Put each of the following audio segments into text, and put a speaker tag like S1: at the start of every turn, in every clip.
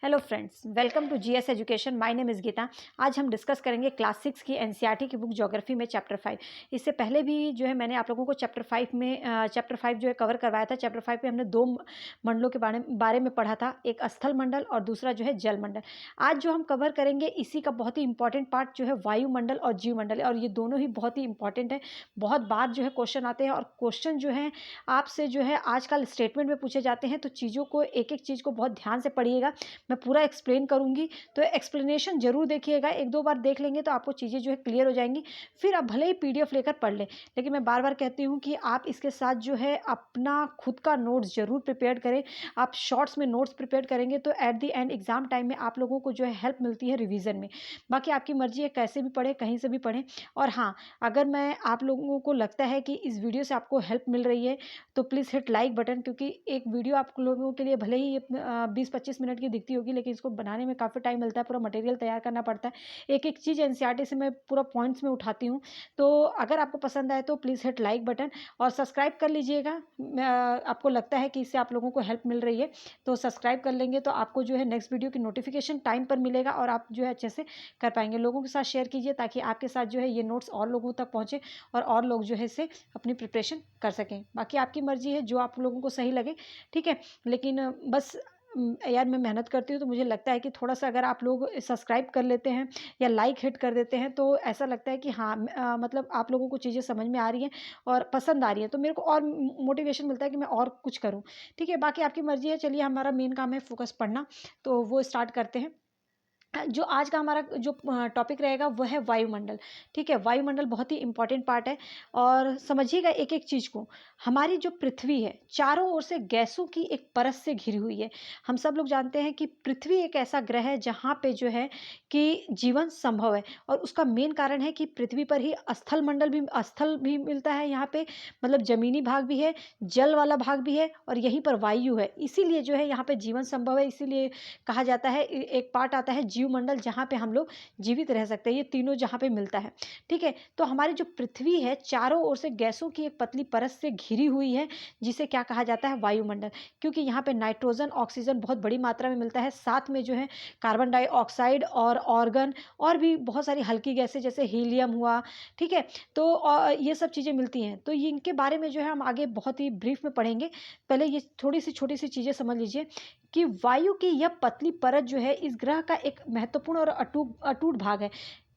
S1: Hello friends, welcome to GS education. My name is Geeta. आज हम discuss करेंगे class 6 की एनसीईआरटी की बुक ज्योग्राफी में चैप्टर 5। इससे पहले भी जो है मैंने आप लोगों को चैप्टर 5 जो है कवर करवाया था। चैप्टर 5 में हमने दो मंडलों के बारे में पढ़ा था, एक स्थल मंडल और दूसरा जो है जल मंडल। आज जो हम कवर करेंगे इसी का बहुत ही इंपॉर्टेंट पार्ट जो है वायुमंडल और जीवमंडल है, और ये दोनों ही बहुत ही इंपॉर्टेंट है। बहुत बार जो है क्वेश्चन आते हैं, और क्वेश्चन जो है आपसे जो है आजकल स्टेटमेंट में पूछे जाते हैं, तो चीज़ों को एक एक चीज़ को बहुत ध्यान से पढ़िएगा। मैं पूरा एक्सप्लेन करूँगी, तो एक्सप्लेनेशन ज़रूर देखिएगा। एक दो बार देख लेंगे तो आपको चीज़ें जो है क्लियर हो जाएंगी। फिर आप भले ही पीडीएफ लेकर पढ़ लें, लेकिन मैं बार बार कहती हूँ कि आप इसके साथ जो है अपना खुद का नोट्स ज़रूर प्रिपेयर करें। आप शॉर्ट्स में नोट्स प्रिपेयर करेंगे तो at the end exam time में आप लोगों को जो है हेल्प मिलती है रिवीजन में। बाकी आपकी मर्जी है, कैसे भी पढ़ें, कहीं से भी पढ़ें। और हाँ, अगर मैं आप लोगों को लगता है कि इस वीडियो से आपको हेल्प मिल रही है तो प्लीज़ हिट लाइक बटन, क्योंकि एक वीडियो आप लोगों के लिए भले ही ये 20-25 मिनट की दिखती होगी, लेकिन इसको बनाने में काफ़ी टाइम मिलता है, पूरा मटेरियल तैयार करना पड़ता है। एक एक चीज़ एनसीईआरटी से मैं पूरा पॉइंट्स में उठाती हूँ। तो अगर आपको पसंद आए तो प्लीज़ हिट लाइक बटन और सब्सक्राइब कर लीजिएगा। आपको लगता है कि इससे आप लोगों को हेल्प मिल रही है तो सब्सक्राइब कर लेंगे, तो आपको जो है नेक्स्ट वीडियो की नोटिफिकेशन टाइम पर मिलेगा और आप जो है अच्छे से कर पाएंगे। लोगों के साथ शेयर कीजिए ताकि आपके साथ जो है ये नोट्स और लोगों तक पहुँचे और लोग जो है इससे अपनी प्रिपरेशन कर सकें। बाकी आपकी मर्जी है, जो आप लोगों को सही लगे, ठीक है। लेकिन बस यार, मैं मेहनत करती हूँ तो मुझे लगता है कि थोड़ा-सा अगर आप लोग सब्सक्राइब कर लेते हैं या लाइक हिट कर देते हैं, तो ऐसा लगता है कि हाँ, मतलब आप लोगों को चीज़ें समझ में आ रही हैं और पसंद आ रही हैं, तो मेरे को और मोटिवेशन मिलता है कि मैं और कुछ करूँ, ठीक है। बाकी आपकी मर्ज़ी है। चलिए, हमारा मेन काम है फोकस पढ़ना, तो वो स्टार्ट करते हैं। जो आज का हमारा जो टॉपिक रहेगा वो है वायुमंडल, ठीक है। वायुमंडल बहुत ही इंपॉर्टेंट पार्ट है, और समझिएगा एक एक चीज़ को। हमारी जो पृथ्वी है चारों ओर से गैसों की एक परत से घिरी हुई है। हम सब लोग जानते हैं कि पृथ्वी एक ऐसा ग्रह है जहाँ पे जो है कि जीवन संभव है, और उसका मेन कारण है कि पृथ्वी पर ही स्थल भी मिलता है यहाँ पे, मतलब जमीनी भाग भी है, जल वाला भाग भी है, और यहीं पर वायु है। इसीलिए जो है यहाँ पे जीवन संभव है। इसीलिए कहा जाता है, एक पार्ट आता है जीवमंडल, जहाँ पे हम लोग जीवित रह सकते हैं। ये तीनों जहाँ पे मिलता है, ठीक है। तो हमारी जो पृथ्वी है चारों ओर से गैसों की एक पतली परत से घिरी हुई है, जिसे क्या कहा जाता है, वायुमंडल। क्योंकि यहाँ पे नाइट्रोजन, ऑक्सीजन बहुत बड़ी मात्रा में मिलता है, साथ में जो है कार्बन डाइऑक्साइड और ऑर्गन और भी बहुत सारी हल्की गैसें जैसे हीलियम हुआ, ठीक है। तो ये सब चीज़ें मिलती हैं। तो ये इनके बारे में जो है हम आगे बहुत ही ब्रीफ में पढ़ेंगे। पहले ये थोड़ी सी छोटी सी चीज़ें समझ लीजिए कि वायु की यह पतली परत जो है इस ग्रह का एक महत्वपूर्ण और अटूट भाग है।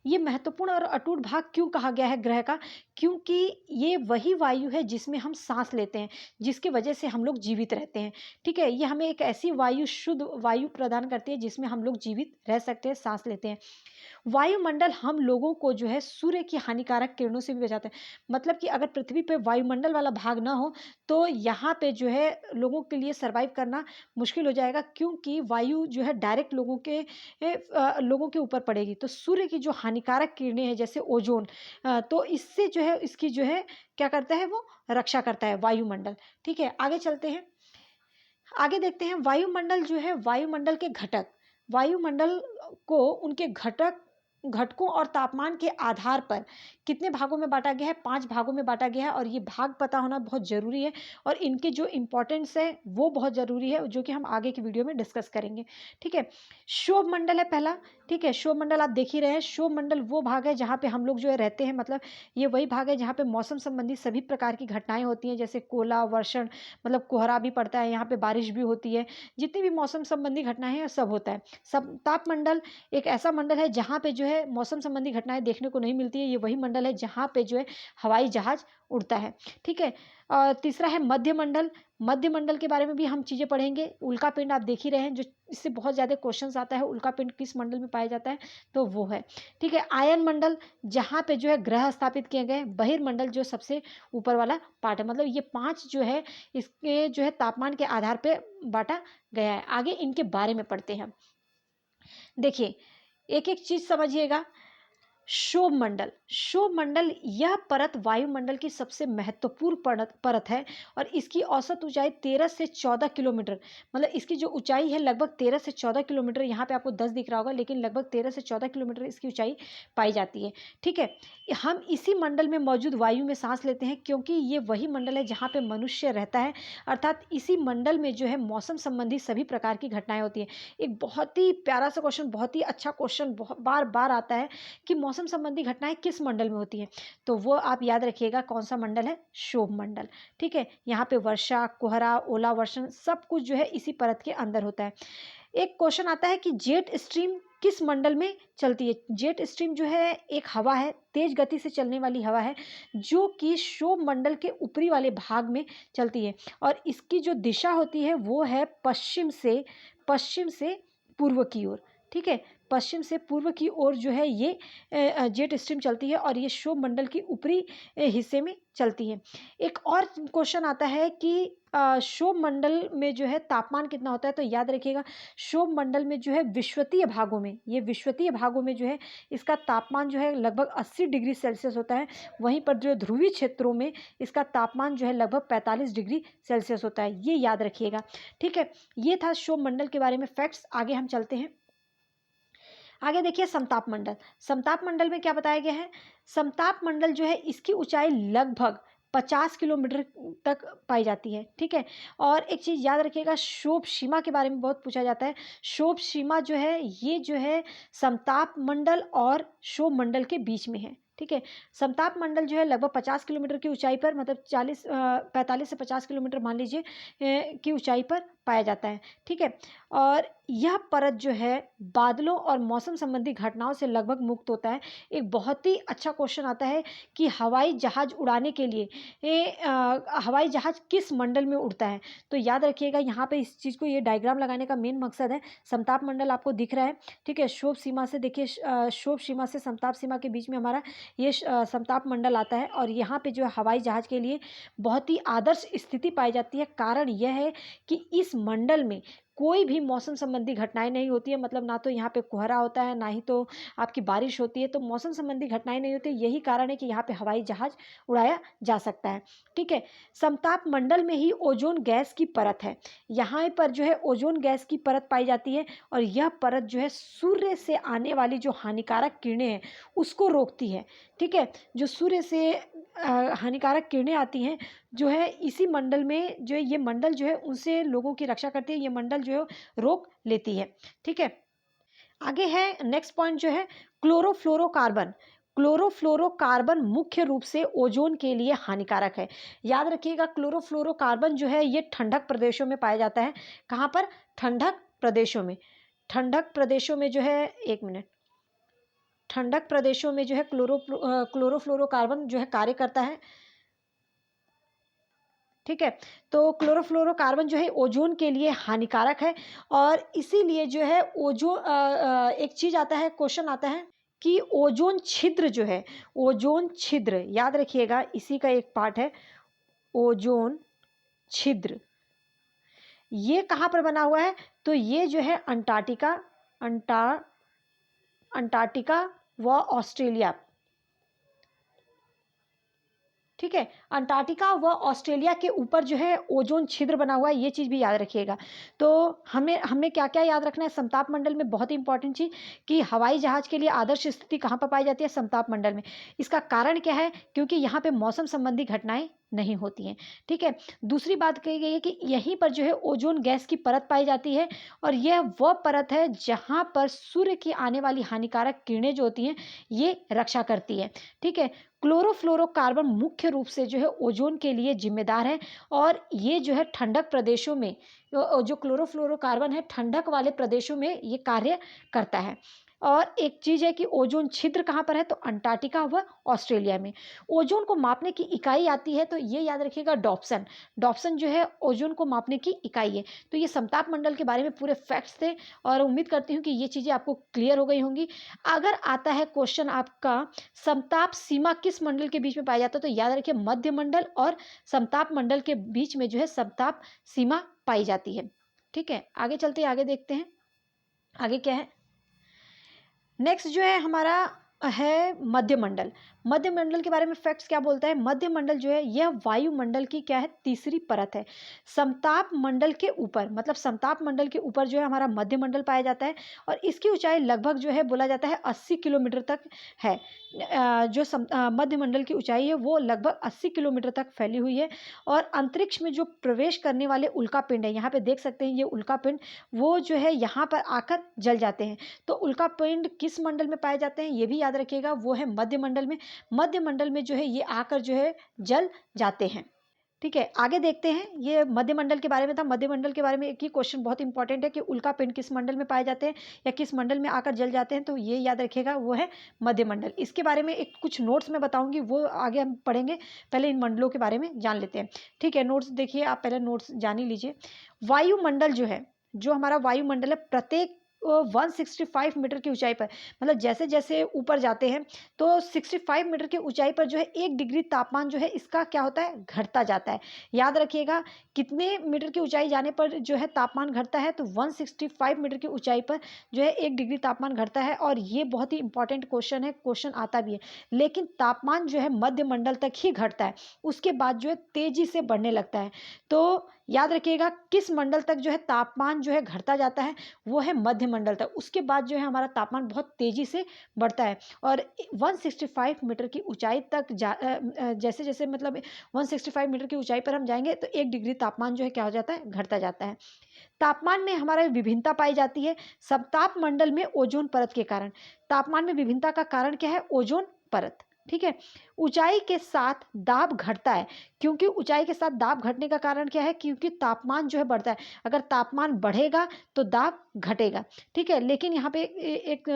S1: ये महत्वपूर्ण और अटूट भाग क्यों कहा गया है ग्रह का? क्योंकि ये वही वायु है जिसमें हम सांस लेते हैं, जिसकी वजह से हम लोग जीवित रहते हैं, ठीक है। ये हमें एक ऐसी वायु, शुद्ध वायु प्रदान करती है जिसमें हम लोग जीवित रह सकते हैं, सांस लेते हैं। वायुमंडल हम लोगों को जो है सूर्य की हानिकारक किरणों से भी बचाता है। मतलब कि अगर पृथ्वी पे वायुमंडल वाला भाग ना हो तो यहाँ पे जो है लोगों के लिए सरवाइव करना मुश्किल हो जाएगा, क्योंकि वायु जो है डायरेक्ट लोगों के ऊपर पड़ेगी। तो सूर्य की जो हानिकारक किरणें हैं जैसे ओजोन, तो इससे जो है इसकी जो है क्या करता है, वो रक्षा करता है वायुमंडल, ठीक है। आगे चलते हैं, आगे देखते हैं वायुमंडल जो है, वायुमंडल के घटक। वायुमंडल को उनके घटकों और तापमान के आधार पर कितने भागों में बांटा गया है? 5 भागों में बांटा गया है, और ये भाग पता होना बहुत ज़रूरी है, और इनके जो इम्पोर्टेंस है वो बहुत ज़रूरी है, जो कि हम आगे की वीडियो में डिस्कस करेंगे, ठीक है। क्षोभ मंडल है पहला, ठीक है। क्षोभ मंडल आप देख ही रहे हैं। क्षोभ मंडल वो भाग है जहाँ पे हम लोग जो है रहते हैं, मतलब ये वही भाग है जहाँ पे मौसम संबंधी सभी प्रकार की घटनाएं होती हैं, जैसे ओला वर्षण, मतलब कोहरा भी पड़ता है यहाँ पे, बारिश भी होती है, जितनी भी मौसम संबंधी घटनाएं हैं सब होता है। सब ताप मंडल एक ऐसा मंडल है जहाँ पे जो है मौसम संबंधी घटनाएं देखने को नहीं मिलती है। ये वही मंडल है जहाँ पे जो है हवाई जहाज उड़ता है, ठीक है। तीसरा है मध्य मंडल। मध्य मंडल के बारे में भी हम चीज़ें पढ़ेंगे। उल्का पिंड आप देख ही रहे हैं, जो इससे बहुत ज़्यादा क्वेश्चंस आता है, उल्का पिंड किस मंडल में पाया जाता है, तो वो है, ठीक है। आयन मंडल, जहाँ पे जो है ग्रह स्थापित किए गए। बहिर्मंडल जो सबसे ऊपर वाला पार्ट है, मतलब ये 5 जो है इसके जो है तापमान के आधार पे बांटा गया है। आगे इनके बारे में पढ़ते हैं। देखिए, एक एक चीज समझिएगा। क्षोभ मंडल, क्षोभ मंडल यह परत वायुमंडल की सबसे महत्वपूर्ण परत है और इसकी औसत ऊंचाई 13 से 14 किलोमीटर, मतलब इसकी जो ऊंचाई है लगभग 13 से 14 किलोमीटर, यहाँ पे आपको 10 दिख रहा होगा लेकिन लगभग 13 से 14 किलोमीटर इसकी ऊंचाई पाई जाती है। ठीक है, हम इसी मंडल में मौजूद वायु में सांस लेते हैं क्योंकि ये वही मंडल है जहाँ पे मनुष्य रहता है, अर्थात इसी मंडल में जो है मौसम संबंधी सभी प्रकार की घटनाएं होती हैं। एक बहुत ही प्यारा सा क्वेश्चन, बहुत ही अच्छा क्वेश्चन बार बार आता है कि मौसम संबंधी घटनाएं किस मंडल में होती हैं, तो वो आप याद रखिएगा कौन सा मंडल है, क्षोभ मंडल। ठीक है, यहाँ पे वर्षा, कोहरा, ओला वर्षण सब कुछ जो है इसी परत के अंदर होता है। एक क्वेश्चन आता है कि जेट स्ट्रीम किस मंडल में चलती है। जेट स्ट्रीम जो है एक हवा है, तेज गति से चलने वाली हवा है जो कि क्षोभ मंडल के ऊपरी वाले भाग में चलती है और इसकी जो दिशा होती है वो है पश्चिम से पूर्व की ओर। ठीक है, पश्चिम से पूर्व की ओर जो है ये जेट स्ट्रीम चलती है और ये क्षोभ मंडल की ऊपरी हिस्से में चलती है। एक और क्वेश्चन आता है कि क्षोभ मंडल में जो है तापमान कितना होता है, तो याद रखिएगा क्षोभ मंडल में जो है विषुवतीय भागों में, ये विषुवतीय भागों में जो है इसका तापमान जो है लगभग 80 डिग्री सेल्सियस होता है, वहीं पर जो ध्रुवीय क्षेत्रों में इसका तापमान जो है लगभग 45 डिग्री सेल्सियस होता है, ये याद रखिएगा। ठीक है, ये था क्षोभ मंडल के बारे में फैक्ट्स। आगे हम चलते हैं। आगे देखिए समताप मंडल। समताप मंडल में क्या बताया गया है, समताप मंडल जो है इसकी ऊंचाई लगभग 50 किलोमीटर तक पाई जाती है। ठीक है, और एक चीज़ याद रखिएगा, क्षोभ सीमा के बारे में बहुत पूछा जाता है। क्षोभ सीमा जो है ये जो है समताप मंडल और क्षोभ मंडल के बीच में है। ठीक है, समताप मंडल जो है लगभग 50 किलोमीटर की ऊंचाई पर, मतलब 45 से 50 किलोमीटर मान लीजिए की ऊंचाई पर पाया जाता है। ठीक है, और यह परत जो है बादलों और मौसम संबंधी घटनाओं से लगभग मुक्त होता है। एक बहुत ही अच्छा क्वेश्चन आता है कि हवाई जहाज उड़ाने के लिए हवाई जहाज किस मंडल में उड़ता है, तो याद रखिएगा यहाँ पे इस चीज़ को, ये डायग्राम लगाने का मेन मकसद है। समताप मंडल आपको दिख रहा है। ठीक है, क्षोभ सीमा से देखिए, क्षोभ सीमा से समताप सीमा के बीच में हमारा ये समताप मंडल आता है और यहाँ पे जो है हवाई जहाज के लिए बहुत ही आदर्श स्थिति पाई जाती है। कारण यह है कि इस मंडल में कोई भी मौसम संबंधी घटनाएं नहीं होती है, मतलब ना तो यहाँ पे कोहरा होता है, ना ही तो आपकी बारिश होती है, तो मौसम संबंधी घटनाएं नहीं होती। यही कारण है कि यहाँ पे हवाई जहाज उड़ाया जा सकता है। ठीक है, समताप मंडल में ही ओजोन गैस की परत है। यहाँ पर जो है ओजोन गैस की परत पाई जाती है और यह परत जो है सूर्य से आने वाली जो हानिकारक किरणें हैं उसको रोकती है। ठीक है, जो सूर्य से हानिकारक किरणें आती हैं जो है इसी मंडल में, जो है ये मंडल जो है उनसे लोगों की रक्षा करती है, ये मंडल जो है रोक लेती है। ठीक है, आगे है नेक्स्ट पॉइंट जो है क्लोरोफ्लोरोकार्बन। क्लोरोफ्लोरोकार्बन मुख्य रूप से ओजोन के लिए हानिकारक है। याद रखिएगा क्लोरोफ्लोरोकार्बन जो है ये ठंडक प्रदेशों में पाया जाता है। कहाँ पर, ठंडक प्रदेशों में। ठंडक प्रदेशों में जो है, एक मिनट, ठंडक प्रदेशों में जो है क्लोरोफ्लोरोकार्बन जो है कार्य करता है। ठीक है, तो क्लोरोफ्लोरोकार्बन जो है ओजोन के लिए हानिकारक है और इसीलिए जो है एक चीज आता है, क्वेश्चन आता है कि ओजोन छिद्र जो है, ओजोन छिद्र याद रखिएगा इसी का एक पार्ट है, ओजोन छिद्र ये कहाँ पर बना हुआ है, तो ये जो है अंटार्कटिका व ऑस्ट्रेलिया। ठीक है, अंटार्कटिका व ऑस्ट्रेलिया के ऊपर जो है ओजोन छिद्र बना हुआ है, ये चीज़ भी याद रखिएगा। तो हमें क्या क्या याद रखना है समताप मंडल में, बहुत ही इंपॉर्टेंट चीज़ कि हवाई जहाज के लिए आदर्श स्थिति कहाँ पर पाई जाती है, समताप मंडल में। इसका कारण क्या है, क्योंकि यहाँ पे मौसम संबंधी घटनाएं नहीं होती हैं। ठीक है, दूसरी बात कही गई है कि यहीं पर जो है ओजोन गैस की परत पाई जाती है और यह वह परत है जहाँ पर सूर्य की आने वाली हानिकारक किरणें जो होती हैं ये रक्षा करती है। ठीक है, क्लोरोफ्लोरोकार्बन मुख्य रूप से जो है ओजोन के लिए जिम्मेदार है और ये जो है ठंडक प्रदेशों में, जो क्लोरोफ्लोरोकार्बन है ठंडक वाले प्रदेशों में ये कार्य करता है। और एक चीज़ है कि ओजोन छिद्र कहाँ पर है, तो अंटार्कटिका व ऑस्ट्रेलिया में। ओजोन को मापने की इकाई आती है, तो ये याद रखिएगा डॉप्सन। डॉप्सन जो है ओजोन को मापने की इकाई है। तो ये समताप मंडल के बारे में पूरे फैक्ट्स थे और उम्मीद करती हूँ कि ये चीज़ें आपको क्लियर हो गई होंगी। अगर आता है क्वेश्चन आपका समताप सीमा किस मंडल के बीच में पाया जाता है, तो याद रखिए मध्य मंडल और समताप मंडल के बीच में जो है समताप सीमा पाई जाती है। ठीक है, आगे चलते आगे देखते हैं आगे क्या है। नेक्स्ट जो है हमारा है मध्यमंडल। मध्यमंडल के बारे में फैक्ट्स क्या बोलता है? मध्यमंडल जो है यह वायुमंडल की क्या है? तीसरी परत है। समताप मंडल के ऊपर, मतलब समताप मंडल के ऊपर जो है हमारा मध्यमंडल पाया जाता है और इसकी ऊंचाई लगभग जो है बोला जाता है 80 किलोमीटर तक है। मध्यमंडल की ऊंचाई है वो लगभग 80 किलोमीटर तक फैली हुई है और अंतरिक्ष में जो प्रवेश करने वाले उल्कापिंड है, यहाँ पे देख सकते हैं ये उल्कापिंड, वो जो है यहाँ पर आकर जल जाते हैं। तो उल्कापिंड किस मंडल में पाए जाते हैं ये भी याद रखिएगा, वो है मध्यमंडल में। मध्यमंडल में जो है ये आकर जो है जल जाते हैं। ठीक है, आगे देखते हैं। ये मध्यमंडल के बारे में था। मध्यमंडल के बारे में एक ही क्वेश्चन बहुत इंपॉर्टेंट है कि उल्कापिंड किस मंडल में पाए जाते हैं या किस मंडल में आकर जल जाते हैं, तो ये याद रखिएगा वो है मध्यमंडल। इसके बारे में एक कुछ नोट्स मैं बताऊंगी, वो आगे हम पढ़ेंगे, पहले इन मंडलों के बारे में जान लेते हैं। ठीक है, नोट्स देखिए, आप पहले नोट्स जान ही लीजिए। वायुमंडल जो है, जो हमारा वायुमंडल है, प्रत्येक 165 मीटर की ऊंचाई पर, मतलब जैसे जैसे ऊपर जाते हैं तो 65 मीटर की ऊंचाई पर जो है 1 डिग्री तापमान जो है इसका क्या होता है? घटता जाता है। याद रखिएगा, कितने मीटर की ऊंचाई जाने पर जो है तापमान घटता है? तो 165 मीटर की ऊंचाई पर जो है 1 डिग्री तापमान घटता है। और ये बहुत ही इंपॉर्टेंट क्वेश्चन है, क्वेश्चन आता भी है। लेकिन तापमान जो है मध्यमंडल तक ही घटता है, उसके बाद जो है तेजी से बढ़ने लगता है। तो याद रखिएगा, किस मंडल तक जो है तापमान जो है घटता जाता है? वो है मध्यमंडल तक। उसके बाद जो है हमारा तापमान बहुत तेजी से बढ़ता है और 165 मीटर की ऊंचाई तक जैसे जैसे मतलब 165 मीटर की ऊंचाई पर हम जाएंगे तो 1 डिग्री तापमान जो है क्या हो जाता है? घटता जाता है। तापमान में हमारा विभिन्नता पाई जाती है समताप मंडल में ओजोन परत के कारण। तापमान में विभिन्नता का कारण क्या है? ओजोन परत। ठीक है, ऊंचाई के साथ दाब घटता है, क्योंकि ऊंचाई के साथ दाब घटने का कारण क्या है? क्योंकि तापमान जो है बढ़ता है। अगर तापमान बढ़ेगा तो दाब घटेगा। ठीक है, लेकिन यहाँ पे एक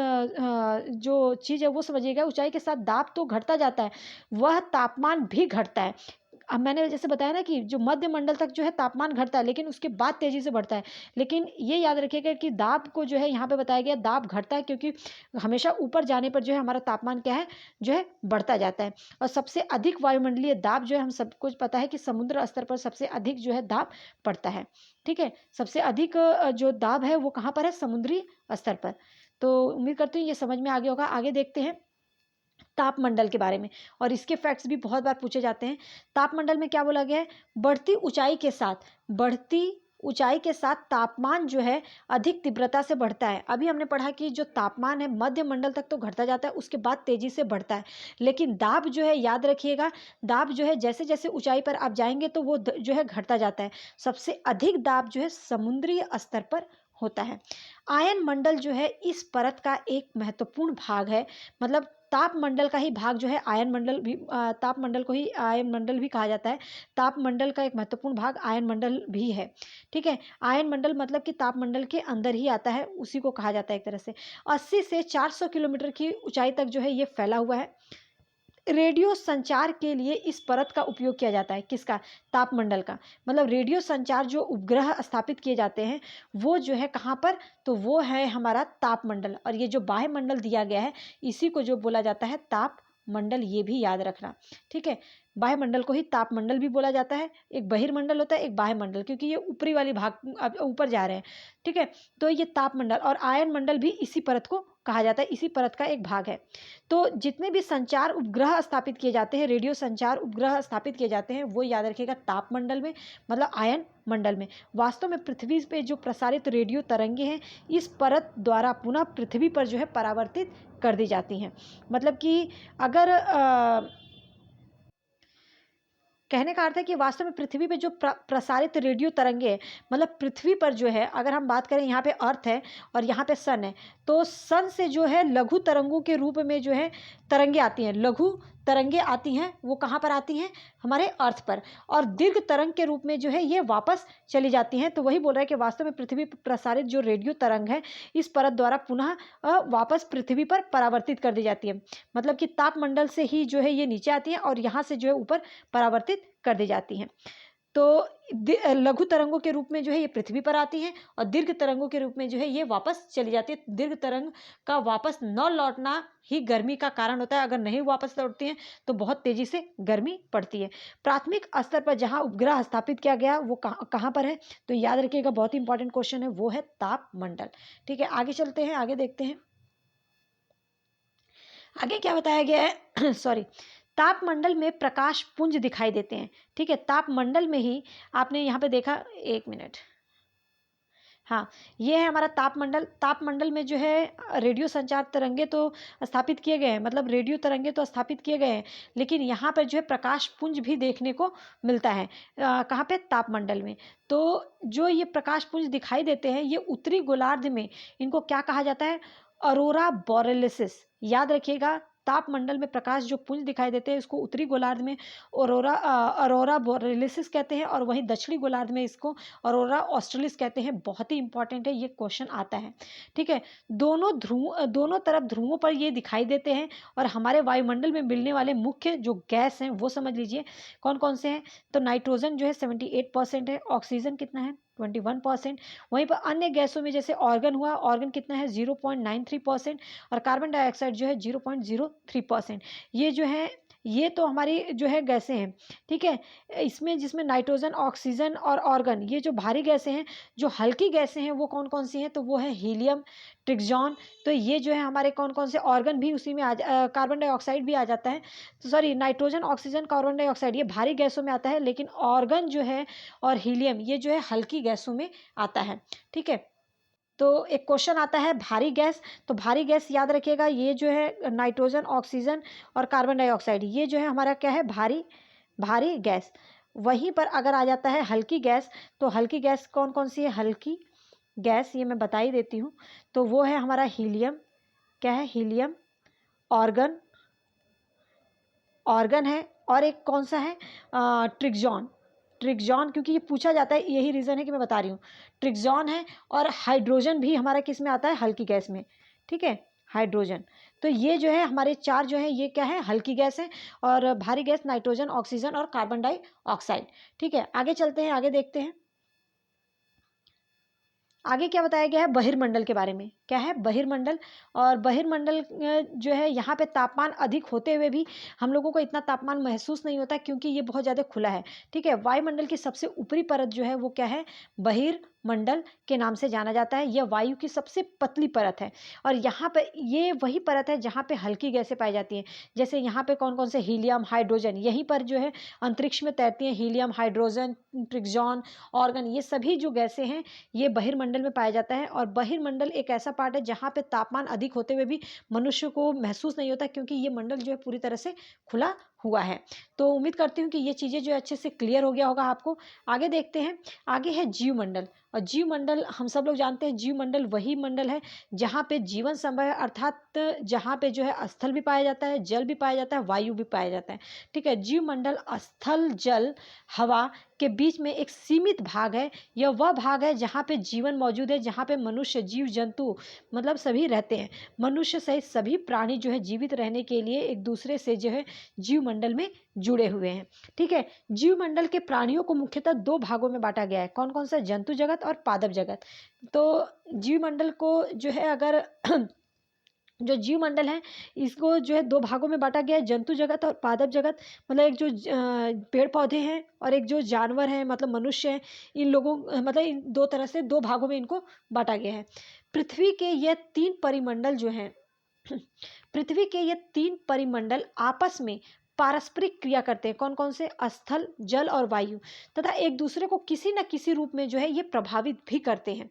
S1: जो चीज़ है वो समझिएगा, ऊंचाई के साथ दाब तो घटता जाता है, वह तापमान भी घटता है। अब मैंने जैसे बताया ना कि जो मध्य मंडल तक जो है तापमान घटता है, लेकिन उसके बाद तेजी से बढ़ता है। लेकिन ये याद रखिएगा कि दाब को जो है यहाँ पे बताया गया, दाब घटता है क्योंकि हमेशा ऊपर जाने पर जो है हमारा तापमान क्या है? जो है बढ़ता जाता है। और सबसे अधिक वायुमंडलीय दाब जो है, हम सबको पता है कि समुद्र स्तर पर सबसे अधिक जो है दाब पड़ता है। ठीक है, सबसे अधिक जो दाब है वो कहाँ पर है? समुद्री स्तर पर। तो उम्मीद करती हूँ ये समझ में आ गया होगा। आगे देखते हैं तापमंडल के बारे में, और इसके फैक्ट्स भी बहुत बार पूछे जाते हैं। तापमंडल में क्या बोला गया है? बढ़ती ऊंचाई के साथ तापमान जो है अधिक तीव्रता से बढ़ता है। अभी हमने पढ़ा कि जो तापमान है मध्य मंडल तक तो घटता जाता है, उसके बाद तेजी से बढ़ता है। लेकिन दाब जो है, याद रखिएगा, दाब जो है जैसे जैसे ऊंचाई पर आप जाएंगे तो वो जो है घटता जाता है। सबसे अधिक दाब जो है समुद्रीय स्तर पर होता है। आयन मंडल जो है इस परत का एक महत्वपूर्ण भाग है। मतलब ताप मंडल का ही भाग जो है आयन मंडल भी, ताप मंडल को ही आयन मंडल भी कहा जाता है। ताप मंडल का एक महत्वपूर्ण भाग आयन मंडल भी है। ठीक है, आयन मंडल मतलब कि ताप मंडल के अंदर ही आता है, उसी को कहा जाता है एक तरह से। 80 से 400 किलोमीटर की ऊंचाई तक जो है ये फैला हुआ है। रेडियो संचार के लिए इस परत का उपयोग किया जाता है। किसका? तापमंडल का। मतलब रेडियो संचार जो उपग्रह स्थापित किए जाते हैं वो जो है कहाँ पर? तो वो है हमारा तापमंडल। और ये जो बाह्य मंडल दिया गया है इसी को जो बोला जाता है तापमंडल, ये भी याद रखना। ठीक है, बाह्य मंडल को ही तापमंडल भी बोला जाता है। एक बहिर्मंडल होता है, एक बाह्य मंडल, क्योंकि ये ऊपरी वाली भाग ऊपर जा रहे हैं। ठीक है, तो ये तापमंडल और आयन मंडल भी इसी परत को कहा जाता है, इसी परत का एक भाग है। तो जितने भी संचार उपग्रह स्थापित किए जाते हैं, रेडियो संचार उपग्रह स्थापित किए जाते हैं, वो याद रखिएगा तापमंडल में, मतलब आयन मंडल में। वास्तव में पृथ्वी पे जो प्रसारित रेडियो तरंगे हैं इस परत द्वारा पुनः पृथ्वी पर जो है परावर्तित कर दी जाती हैं। मतलब कि अगर कहने का अर्थ है कि वास्तव में पृथ्वी पे जो प्रसारित रेडियो तरंगे हैं, मतलब पृथ्वी पर जो है, अगर हम बात करें यहाँ पे अर्थ है और यहाँ पे सन है, तो सन से जो है लघु तरंगों के रूप में जो है तरंगे आती हैं, लघु तरंगे आती हैं। वो कहाँ पर आती हैं? हमारे अर्थ पर। और दीर्घ तरंग के रूप में जो है ये वापस चली जाती हैं। तो वही बोल रहा है कि वास्तव में पृथ्वी पर प्रसारित जो रेडियो तरंग है इस परत द्वारा पुनः वापस पृथ्वी पर परावर्तित कर दी जाती है। मतलब कि तापमंडल से ही जो है ये नीचे आती हैं और यहाँ से जो है ऊपर परावर्तित कर दी जाती हैं। तो लघु तरंगों के रूप में जो है ये पृथ्वी पर आती हैं और दीर्घ तरंगों के रूप में जो है ये वापस चली जाती है। दीर्घ तरंग का वापस न लौटना ही गर्मी का कारण होता है। अगर नहीं वापस लौटती हैं तो बहुत तेजी से गर्मी पड़ती है। प्राथमिक स्तर पर जहां उपग्रह स्थापित किया गया वो कहां पर है? तो याद रखिएगा, बहुत ही इंपॉर्टेंट क्वेश्चन है, वो है तापमंडल। ठीक है, आगे चलते हैं, आगे देखते हैं। आगे क्या बताया गया है सॉरी, तापमंडल में प्रकाश पुंज दिखाई देते हैं। ठीक है, तापमंडल में ही आपने यहाँ पे देखा, एक मिनट, हाँ, ये है हमारा तापमंडल। तापमंडल में जो है रेडियो संचार तरंगे तो स्थापित किए गए हैं, मतलब रेडियो तरंगे तो स्थापित किए गए हैं, लेकिन यहाँ पर जो है प्रकाश पुंज भी देखने को मिलता है। कहाँ पे? तापमंडल में। तो जो ये प्रकाश पुंज दिखाई देते हैं, ये उत्तरी गोलार्ध में इनको क्या कहा जाता है? अरोरा बोरेलिस। याद रखिएगा, तापमंडल में प्रकाश जो पुंज दिखाई देते हैं इसको उत्तरी गोलार्ध में अरोरा बोरेलिस कहते हैं, और वहीं दक्षिणी गोलार्ध में इसको अरोरा ऑस्ट्रेलिस कहते हैं। बहुत ही इंपॉर्टेंट है, ये क्वेश्चन आता है। ठीक है, दोनों तरफ ध्रुवों पर ये दिखाई देते हैं। और हमारे वायुमंडल में मिलने वाले मुख्य जो गैस हैं वो समझ लीजिए कौन कौन से हैं। तो नाइट्रोजन जो है 78% है, ऑक्सीजन कितना है? 21%। वहीं पर अन्य गैसों में जैसे ऑर्गन हुआ, ऑर्गन कितना है? 0.93%। और कार्बन डाइऑक्साइड जो है 0.03%। ये जो है, ये तो हमारी जो है गैसें हैं। ठीक है, इसमें जिसमें नाइट्रोजन, ऑक्सीजन और ऑर्गन, ये जो भारी गैसें हैं। जो हल्की गैसें हैं वो कौन कौन सी हैं? तो वो है हीलियम, ट्रिक्जॉन। तो ये जो है हमारे कौन कौन से, ऑर्गन भी उसी में कार्बन डाइऑक्साइड भी आ जाता है। तो sorry, nitrogen, oxygen, carbon dioxide ये भारी गैसों में आता है, लेकिन ऑर्गन जो है और हीलियम ये जो है हल्की गैसों में आता है। ठीक है, तो एक क्वेश्चन आता है भारी गैस। तो भारी गैस याद रखिएगा, ये जो है नाइट्रोजन, ऑक्सीजन और कार्बन डाइऑक्साइड, ये जो है हमारा क्या है? भारी भारी गैस। वहीं पर अगर आ जाता है हल्की गैस, तो हल्की गैस कौन कौन सी है? हल्की गैस ये मैं बता ही देती हूँ। तो वो है हमारा हीलियम, क्या है? हीलियम, ऑर्गन, ऑर्गन है, और एक कौन सा है? ट्रिक्जॉन। ट्रिक्जॉन, क्योंकि ये पूछा जाता है, यही रीज़न है कि मैं बता रही हूँ। ट्रिक्जॉन है, और हाइड्रोजन भी हमारा किस में आता है? हल्की गैस में। ठीक है, हाइड्रोजन। तो ये जो है हमारे चार जो है ये क्या है? हल्की गैस है। और भारी गैस नाइट्रोजन, ऑक्सीजन और कार्बन डाइऑक्साइड। ठीक है, आगे चलते हैं, आगे देखते हैं। आगे क्या बताया गया है बहिर्मंडल के बारे में? क्या है? बहिर्मंडल। और बहिर्मंडल जो है यहाँ पे तापमान अधिक होते हुए भी हम लोगों को इतना तापमान महसूस नहीं होता, क्योंकि ये बहुत ज़्यादा खुला है। ठीक है, वायुमंडल की सबसे ऊपरी परत जो है वो क्या है? बहिर्मंडल के नाम से जाना जाता है। यह वायु की सबसे पतली परत है, और यहाँ पे ये वही परत है जहाँ पे हल्की गैसें पाई जाती हैं। जैसे यहाँ पे कौन कौन से? हीलियम, हाइड्रोजन, यहीं पर जो है अंतरिक्ष में तैरती हैं। हीलियम, हाइड्रोजन, ट्रिक्जॉन, ऑर्गन, ये सभी जो गैसें हैं ये बहिर्मंडल में पाया जाता है। और बहिर्मंडल एक ऐसा पार्ट है जहाँ पे तापमान अधिक होते हुए भी मनुष्य को महसूस नहीं होता, क्योंकि ये मंडल जो है पूरी तरह से खुला हुआ है। तो उम्मीद करती हूँ कि ये चीज़ें जो अच्छे से क्लियर हो गया होगा आपको। आगे देखते हैं, आगे है जीवमंडल। और जीवमंडल हम सब लोग जानते हैं, जीवमंडल वही मंडल है जहाँ पे जीवन संभव है, अर्थात जहाँ पे जो है स्थल भी पाया जाता है, जल भी पाया जाता है, वायु भी पाया जाता है। ठीक है, जीवमंडल स्थल, जल, हवा के बीच में एक सीमित भाग है। यह वह भाग है जहाँ पे जीवन मौजूद है, जहाँ पे मनुष्य, जीव जंतु मतलब सभी रहते हैं। मनुष्य सहित सभी प्राणी जो है जीवित रहने के लिए एक दूसरे से जो है जीवमंडल में जुड़े हुए हैं। ठीक है, जीवमंडल के प्राणियों को मुख्यतः दो भागों में बांटा गया है। कौन कौन सा? जंतु जगत और पादप जगत। तो जीवमंडल को जो है अगर जो जीवमंडल है इसको जो है दो भागों में बांटा गया है, जंतु जगत और पादप जगत। मतलब एक जो पेड़ पौधे हैं और एक जो जानवर हैं, मतलब मनुष्य हैं, इन लोगों मतलब इन दो तरह से दो भागों में इनको बांटा गया है। पृथ्वी के ये तीन परिमंडल जो हैं पृथ्वी के ये तीन परिमंडल आपस में पारस्परिक क्रिया करते हैं। कौन कौन से? स्थल, जल और वायु, तथा एक दूसरे को किसी न किसी रूप में जो है ये प्रभावित भी करते हैं।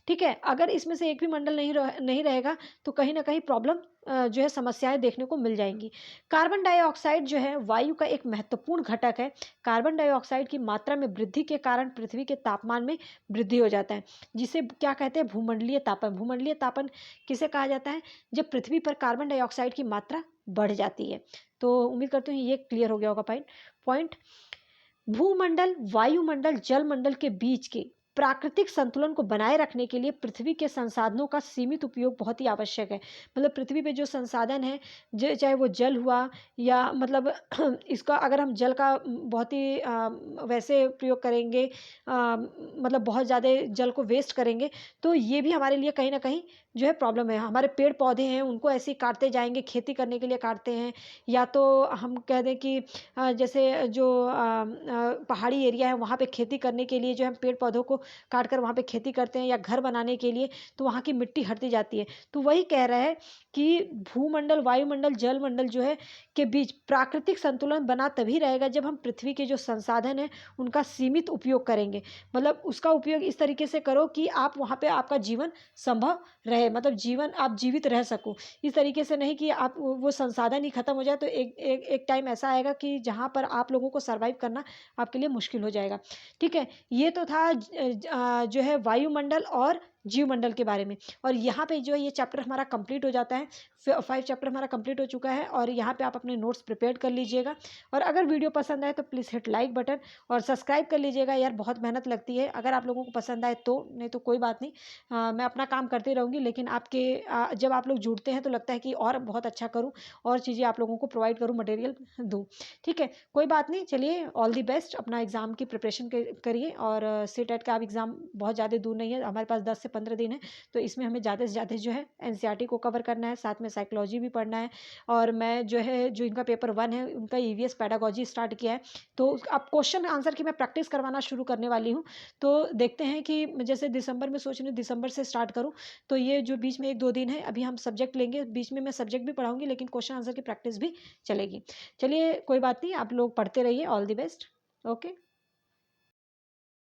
S1: ठीक है, अगर इसमें से एक भी मंडल नहीं रहेगा तो कहीं ना कहीं प्रॉब्लम जो है समस्याएं देखने को मिल जाएंगी। कार्बन डाइऑक्साइड जो है वायु का एक महत्वपूर्ण घटक है। कार्बन डाइऑक्साइड की मात्रा में वृद्धि के कारण पृथ्वी के तापमान में वृद्धि हो जाता है, जिसे क्या कहते हैं? भूमंडलीय तापन। भूमंडलीय तापन किसे कहा जाता है? जब पृथ्वी पर कार्बन डाइऑक्साइड की मात्रा बढ़ जाती है। तो उम्मीद करते हैं ये क्लियर हो गया होगा पॉइंट। भूमंडल, वायुमंडल, जलमंडल के बीच के प्राकृतिक संतुलन को बनाए रखने के लिए पृथ्वी के संसाधनों का सीमित उपयोग बहुत ही आवश्यक है। मतलब पृथ्वी पे जो संसाधन है, चाहे वो जल हुआ या मतलब इसका अगर हम जल का बहुत ही वैसे प्रयोग करेंगे, मतलब बहुत ज़्यादा जल को वेस्ट करेंगे, तो ये भी हमारे लिए कहीं ना कहीं जो है प्रॉब्लम है। हमारे पेड़ पौधे हैं उनको ऐसे ही काटते जाएंगे, खेती करने के लिए काटते हैं, या तो हम कह दें कि जैसे जो पहाड़ी एरिया है वहाँ पे खेती करने के लिए जो हम पेड़ पौधों को काट कर वहाँ पे खेती करते हैं या घर बनाने के लिए, तो वहाँ की मिट्टी हटती जाती है। तो वही कह रहा है कि भूमंडल, वायुमंडल, जलमंडल जो है के बीच प्राकृतिक संतुलन बना तभी रहेगा जब हम पृथ्वी के जो संसाधन हैं उनका सीमित उपयोग करेंगे। मतलब उसका उपयोग इस तरीके से करो कि आप वहाँ पे आपका जीवन संभव रहे, मतलब जीवन आप जीवित रह सको। इस तरीके से नहीं कि आप वो संसाधन ही खत्म हो जाए तो एक टाइम ऐसा आएगा कि जहाँ पर आप लोगों को सर्वाइव करना आपके लिए मुश्किल हो जाएगा। ठीक है, ये तो था जो है वायुमंडल और जीवमंडल के बारे में। और यहाँ पे जो है ये चैप्टर हमारा कंप्लीट हो जाता है। 5 चैप्टर हमारा कंप्लीट हो चुका है और यहाँ पे आप अपने नोट्स प्रिपेयर कर लीजिएगा। और अगर वीडियो पसंद आए तो प्लीज़ हिट लाइक बटन और सब्सक्राइब कर लीजिएगा यार, बहुत मेहनत लगती है। अगर आप लोगों को पसंद आए तो, नहीं तो कोई बात नहीं, मैं अपना काम करती रहूँगी, लेकिन जब आप लोग जुड़ते हैं तो लगता है कि और बहुत अच्छा करूँ और चीज़ें आप लोगों को प्रोवाइड करूँ, मटेरियल दूँ। ठीक है, कोई बात नहीं, चलिए ऑल द बेस्ट, अपना एग्ज़ाम की प्रिपरेशन करिए। और सीटेट का अब एग्ज़ाम बहुत ज़्यादा दूर नहीं है, हमारे पास 10 से 15 दिन है, तो इसमें हमें ज़्यादा से ज़्यादा जो है एनसीईआरटी को कवर करना है, साथ में साइकोलॉजी भी पढ़ना है। और मैं जो है, जो इनका पेपर 1 है उनका ईवीएस पेडागोजी स्टार्ट किया है, तो अब क्वेश्चन आंसर की मैं प्रैक्टिस करवाना शुरू करने वाली हूँ। तो देखते हैं कि जैसे दिसंबर में सोच रही हूँ दिसंबर से स्टार्ट करूँ, तो ये जो बीच में 1-2 दिन है अभी हम सब्जेक्ट लेंगे, बीच में मैं सब्जेक्ट भी पढ़ाऊँगी लेकिन क्वेश्चन आंसर की प्रैक्टिस भी चलेगी। चलिए कोई बात नहीं, आप लोग पढ़ते रहिए, ऑल द बेस्ट। ओके।